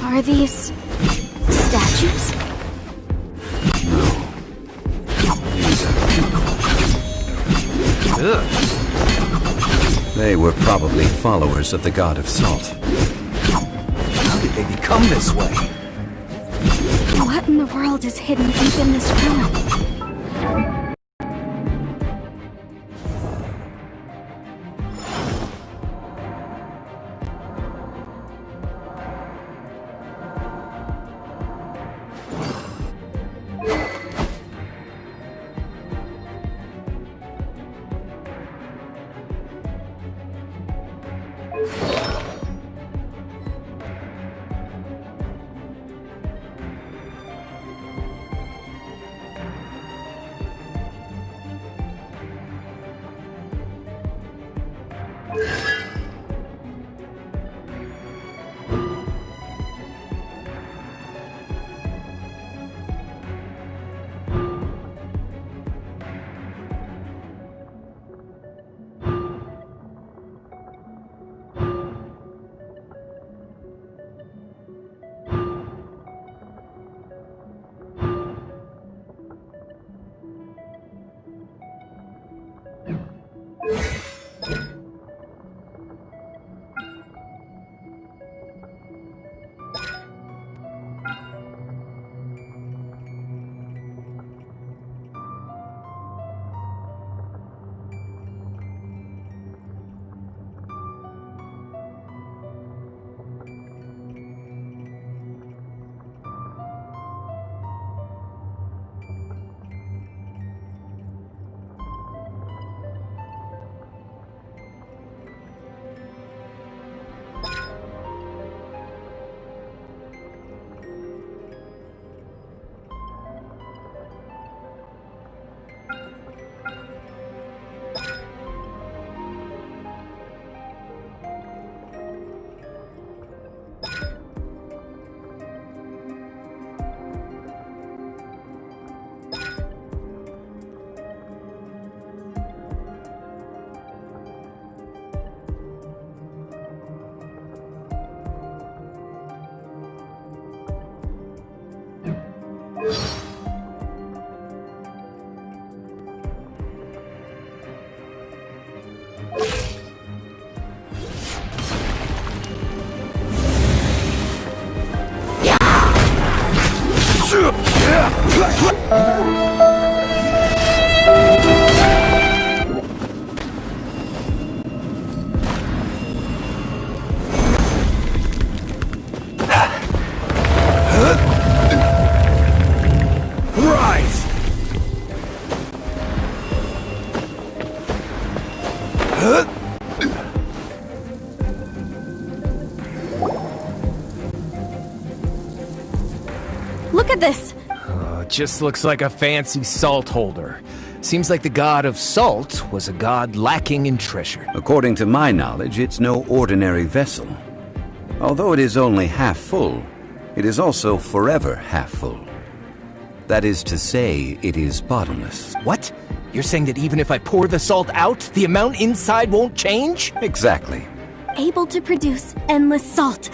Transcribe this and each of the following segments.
Are these statues? They were probably followers of the god of salt. How did they become this way? What in the world is hidden deep in this ruin? Look at this! Just looks like a fancy salt holder. Seems like the god of salt was a god lacking in treasure. According to my knowledge, it's no ordinary vessel. Although it is only half full, it is also forever half full. That is to say, it is bottomless. What? You're saying that even if I pour the salt out, the amount inside won't change? Exactly. Able to produce endless salt.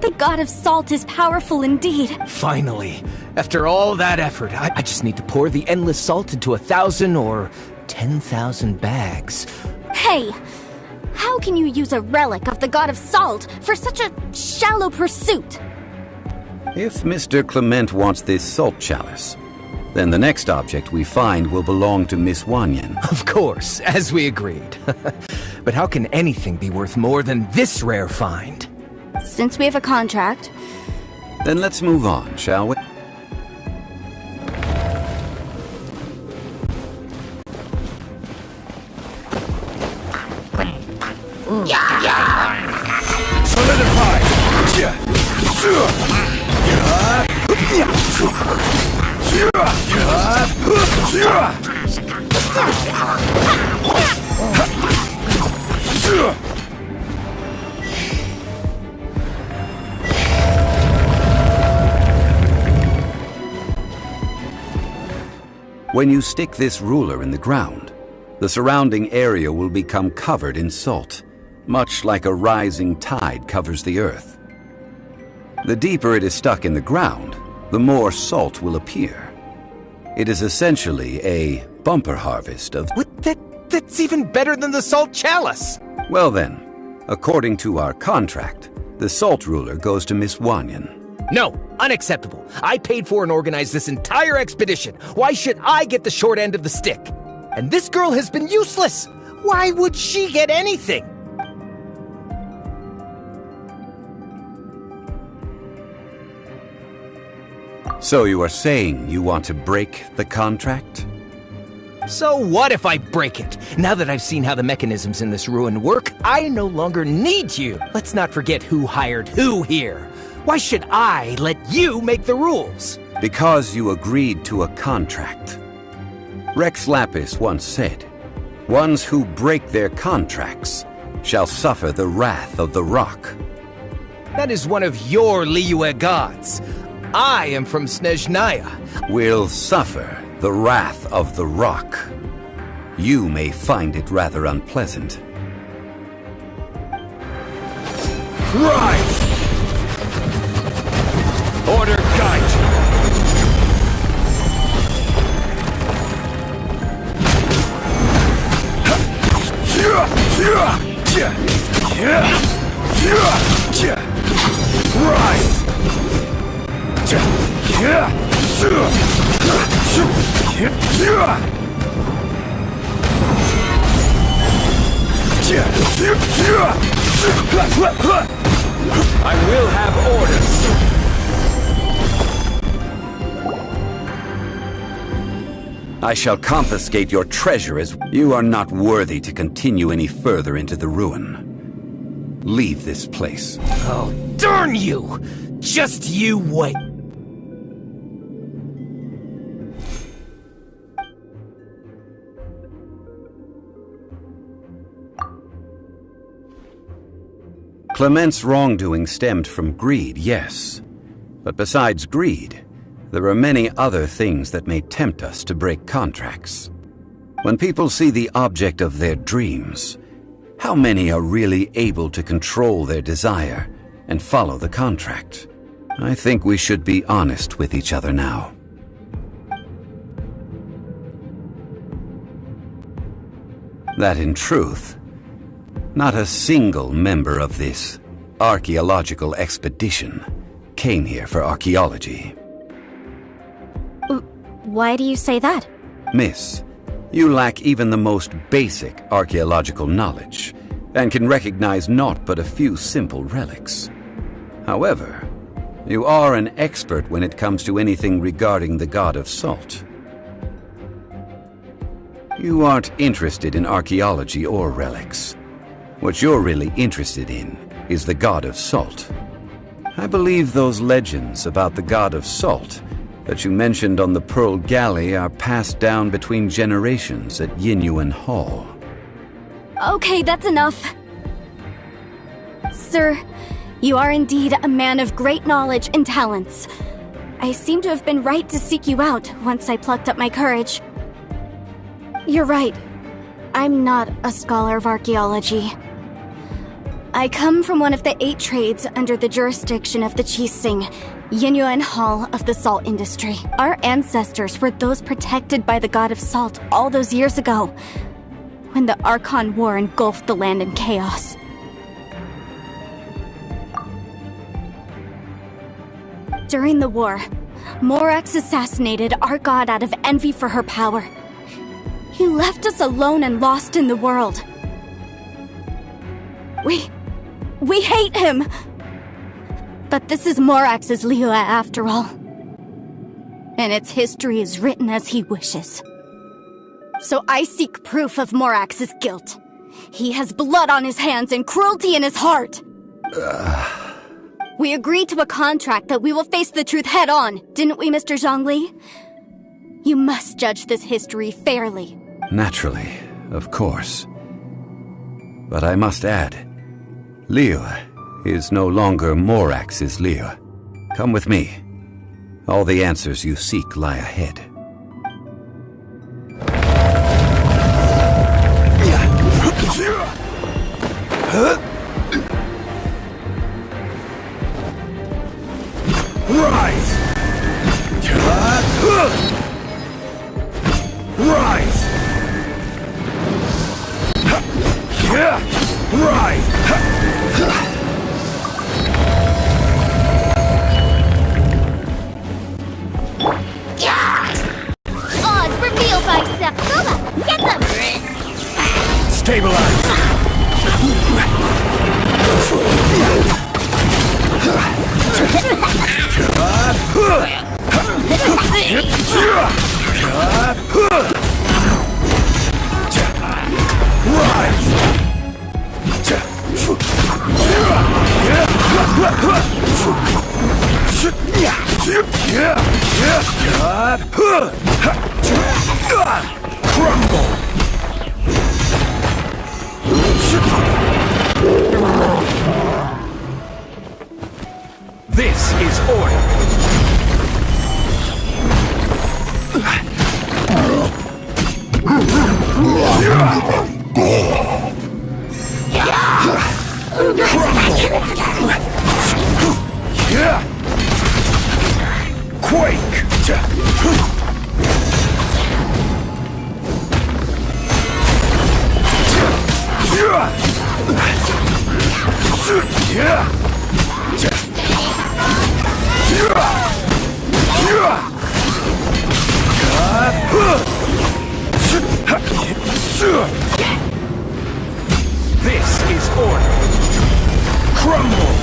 The god of salt is powerful indeed. Finally. After all that effort, I just need to pour the endless salt into 1,000 or 10,000 bags. Hey! How can you use a relic of the god of salt for such a shallow pursuit? If Mr. Clement wants this salt chalice, then the next object we find will belong to Miss Wanyan. Of course, as we agreed. But how can anything be worth more than this rare find? Since we have a contract... Then let's move on, shall we? Solidify! When you stick this ruler in the ground, the surrounding area will become covered in salt. much like a rising tide covers the earth. The deeper it is stuck in the ground, the more salt will appear. It is essentially a bumper harvest of... That's even better than the salt chalice! Well then, according to our contract, the salt ruler goes to Miss Wanyan. No, unacceptable. I paid for and organized this entire expedition. Why should I get the short end of the stick? And this girl has been useless. Why would she get anything? So you are saying you want to break the contract? So what if I break it? Now that I've seen how the mechanisms in this ruin work, I no longer need you. Let's not forget who hired who here. Why should I let you make the rules? Because you agreed to a contract. Rex Lapis once said, "Ones who break their contracts shall suffer the wrath of the rock." That is one of your Liyue gods. I am from Snezhnaya. Will suffer the wrath of the rock. You may find it rather unpleasant. Rise! Order guide! Rise! I will have orders. I shall confiscate your treasure as you are not worthy to continue any further into the ruin. Leave this place. Oh, darn you! Just you wait. Clement's wrongdoing stemmed from greed, yes. But besides greed, there are many other things that may tempt us to break contracts. When people see the object of their dreams, how many are really able to control their desire and follow the contract? I think we should be honest with each other now. That in truth, not a single member of this archaeological expedition came here for archaeology. Why do you say that? Miss, you lack even the most basic archaeological knowledge, and can recognize naught but a few simple relics. However, you are an expert when it comes to anything regarding the god of salt. You aren't interested in archaeology or relics. What you're really interested in is the god of salt. I believe those legends about the god of salt that you mentioned on the Pearl Galley are passed down between generations at Yinyuan Hall. Okay, that's enough. Sir, you are indeed a man of great knowledge and talents. I seem to have been right to seek you out once I plucked up my courage. You're right. I'm not a scholar of archaeology. I come from one of the 8 trades under the jurisdiction of the Qixing, Yinyuan Hall of the salt industry. Our ancestors were those protected by the god of salt all those years ago, when the Archon War engulfed the land in chaos. During the war, Morax assassinated our god out of envy for her power. He left us alone and lost in the world. We hate him! But this is Morax's Liyue after all. And its history is written as he wishes. So I seek proof of Morax's guilt. He has blood on his hands and cruelty in his heart. We agreed to a contract that we will face the truth head on, didn't we, Mr. Zhongli? You must judge this history fairly. Naturally, of course. But I must add, Liyue is no longer Morax's Liyue. Come with me. All the answers you seek lie ahead. Huh? Rise! Rise! Rise! Oz, reveal thyself! Nova, get them! Stabilize! Crumble! This is order. Quake! This is order. Crumble!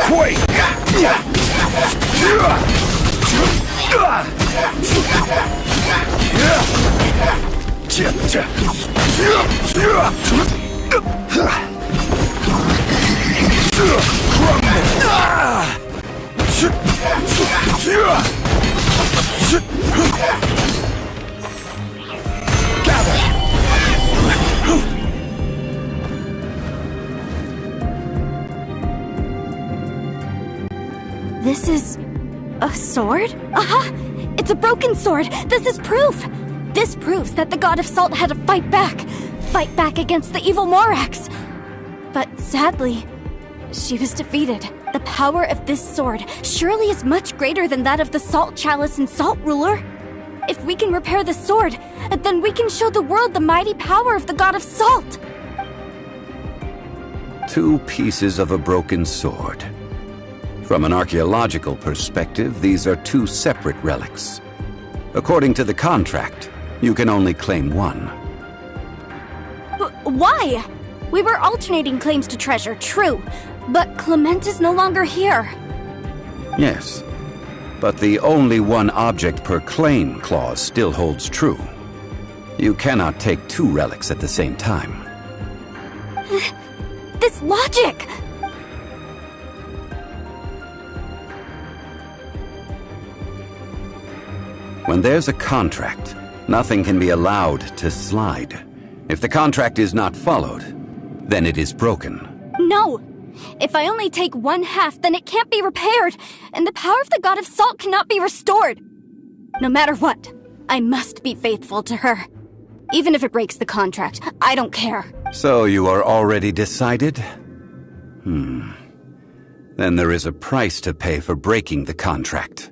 Quake! This is a sword? Aha! It's a broken sword! This is proof! This proves that the God of Salt had to fight back. Fight back against the evil Morax. But sadly, she was defeated. The power of this sword surely is much greater than that of the Salt Chalice and Salt Ruler. If we can repair the sword, then we can show the world the mighty power of the God of Salt. 2 pieces of a broken sword. From an archaeological perspective, these are 2 separate relics. According to the contract, you can only claim one. Why? We were alternating claims to treasure, true. But Clement is no longer here. Yes, but the only one object per claim clause still holds true. You cannot take 2 relics at the same time. This logic! When there's a contract, nothing can be allowed to slide. If the contract is not followed, then it is broken. No! If I only take 1/2, then it can't be repaired, and the power of the God of Salt cannot be restored. No matter what, I must be faithful to her. Even if it breaks the contract, I don't care. So you are already decided? Then there is a price to pay for breaking the contract.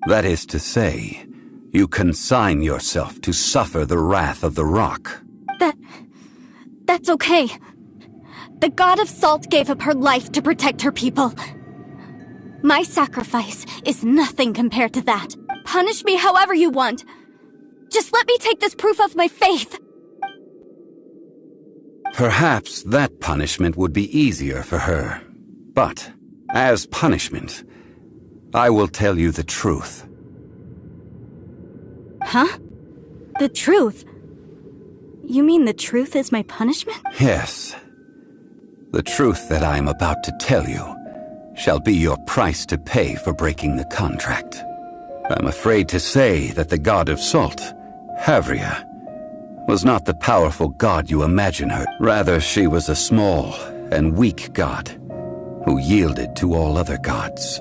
That is to say, you consign yourself to suffer the wrath of the rock. That's okay. The God of Salt gave up her life to protect her people. My sacrifice is nothing compared to that. Punish me however you want. Just let me take this proof of my faith. Perhaps that punishment would be easier for her. But, as punishment, I will tell you the truth. Huh? The truth? You mean the truth is my punishment? Yes. The truth that I am about to tell you shall be your price to pay for breaking the contract. I'm afraid to say that the God of Salt, Havria, was not the powerful god you imagine her. Rather, she was a small and weak god, who yielded to all other gods.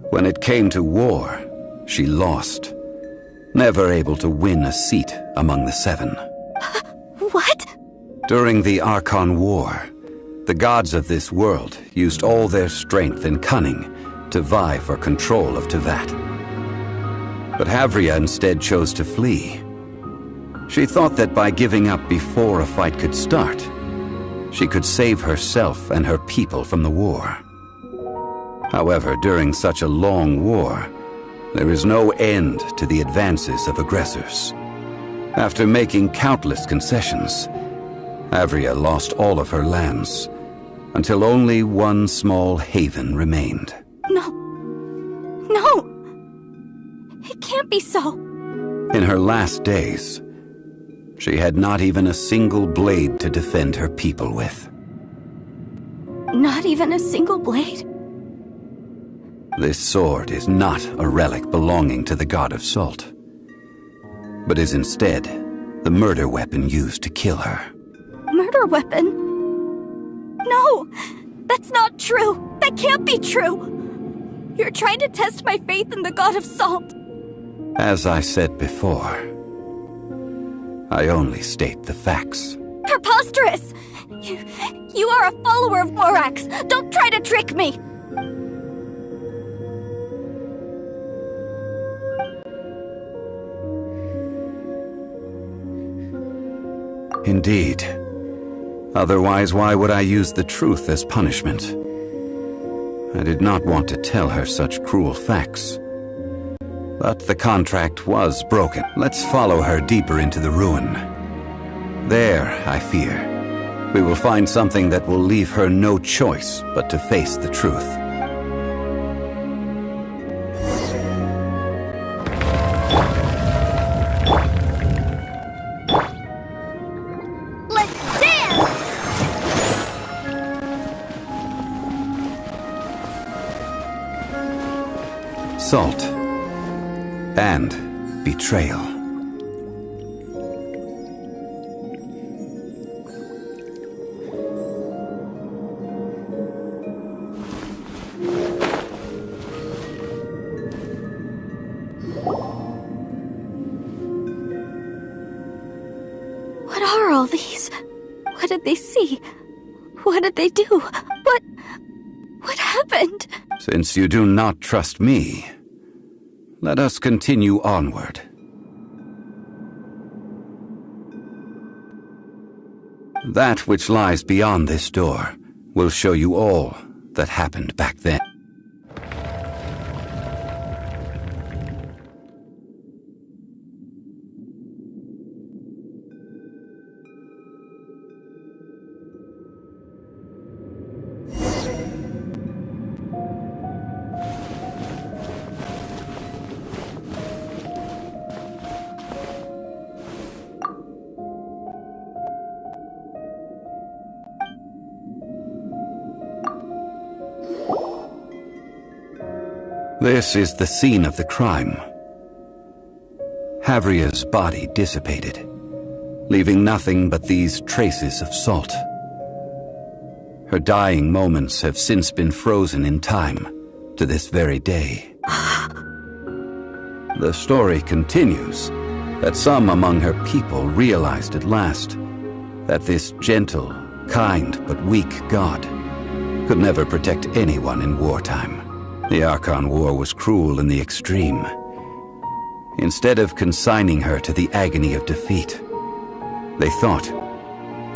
When it came to war, she lost, never able to win a seat among the seven. What? During the Archon War, the gods of this world used all their strength and cunning to vie for control of Tevat. But Havria instead chose to flee. She thought that by giving up before a fight could start, she could save herself and her people from the war. However, during such a long war, there is no end to the advances of aggressors. After making countless concessions, Havria lost all of her lands, until only one small haven remained. No. No! It can't be so. In her last days, she had not even a single blade to defend her people with. Not even a single blade? This sword is not a relic belonging to the god of Salt, but is instead the murder weapon used to kill her. Murder weapon? No! That's not true! That can't be true! You're trying to test my faith in the god of Salt! As I said before, I only state the facts. Preposterous! You are a follower of Morax! Don't try to trick me! Indeed. Otherwise, why would I use the truth as punishment? I did not want to tell her such cruel facts. But the contract was broken. Let's follow her deeper into the ruin. There, I fear, we will find something that will leave her no choice but to face the truth. Let's dance! Salt and betrayal. What are all these? What did they see? What did they do? What happened? Since you do not trust me, let us continue onward. That which lies beyond this door will show you all that happened back then. This is the scene of the crime. Havria's body dissipated, leaving nothing but these traces of salt. Her dying moments have since been frozen in time to this very day. The story continues that some among her people realized at last that this gentle, kind, but weak god could never protect anyone in wartime. The Archon War was cruel in the extreme. Instead of consigning her to the agony of defeat, they thought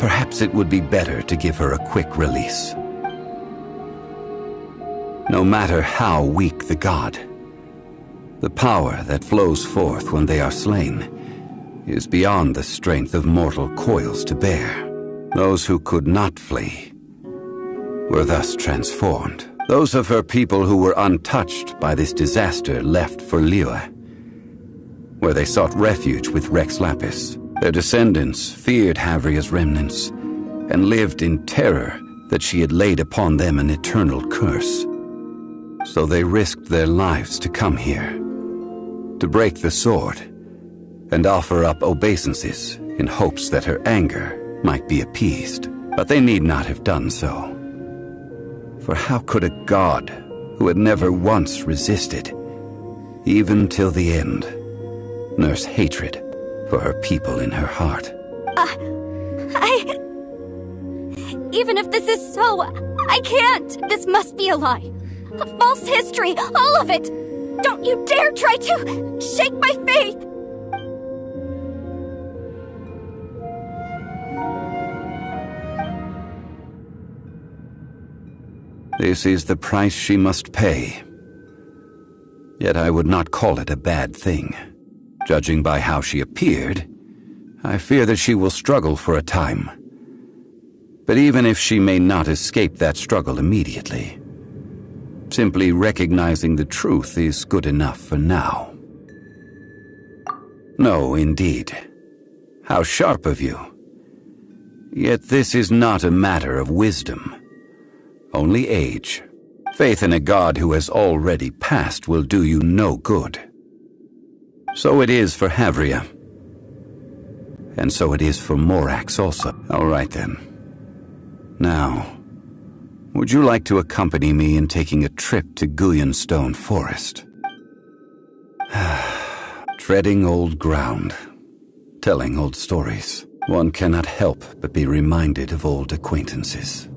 perhaps it would be better to give her a quick release. No matter how weak the god, the power that flows forth when they are slain is beyond the strength of mortal coils to bear. Those who could not flee were thus transformed. Those of her people who were untouched by this disaster left for Liyue, where they sought refuge with Rex Lapis. Their descendants feared Havria's remnants and lived in terror that she had laid upon them an eternal curse. So they risked their lives to come here, to break the sword, and offer up obeisances in hopes that her anger might be appeased. But they need not have done so. For how could a god who had never once resisted, even till the end, nurse hatred for her people in her heart? Even if this is so, I can't! This must be a lie. A false history, all of it! Don't you dare try to shake my faith! This is the price she must pay. Yet I would not call it a bad thing. Judging by how she appeared, I fear that she will struggle for a time. But even if she may not escape that struggle immediately, simply recognizing the truth is good enough for now. No, indeed. How sharp of you. Yet this is not a matter of wisdom. Only age. Faith in a god who has already passed will do you no good. So it is for Havria. And so it is for Morax also. All right then. Now, would you like to accompany me in taking a trip to Guyanstone Forest? Treading old ground, telling old stories. One cannot help but be reminded of old acquaintances.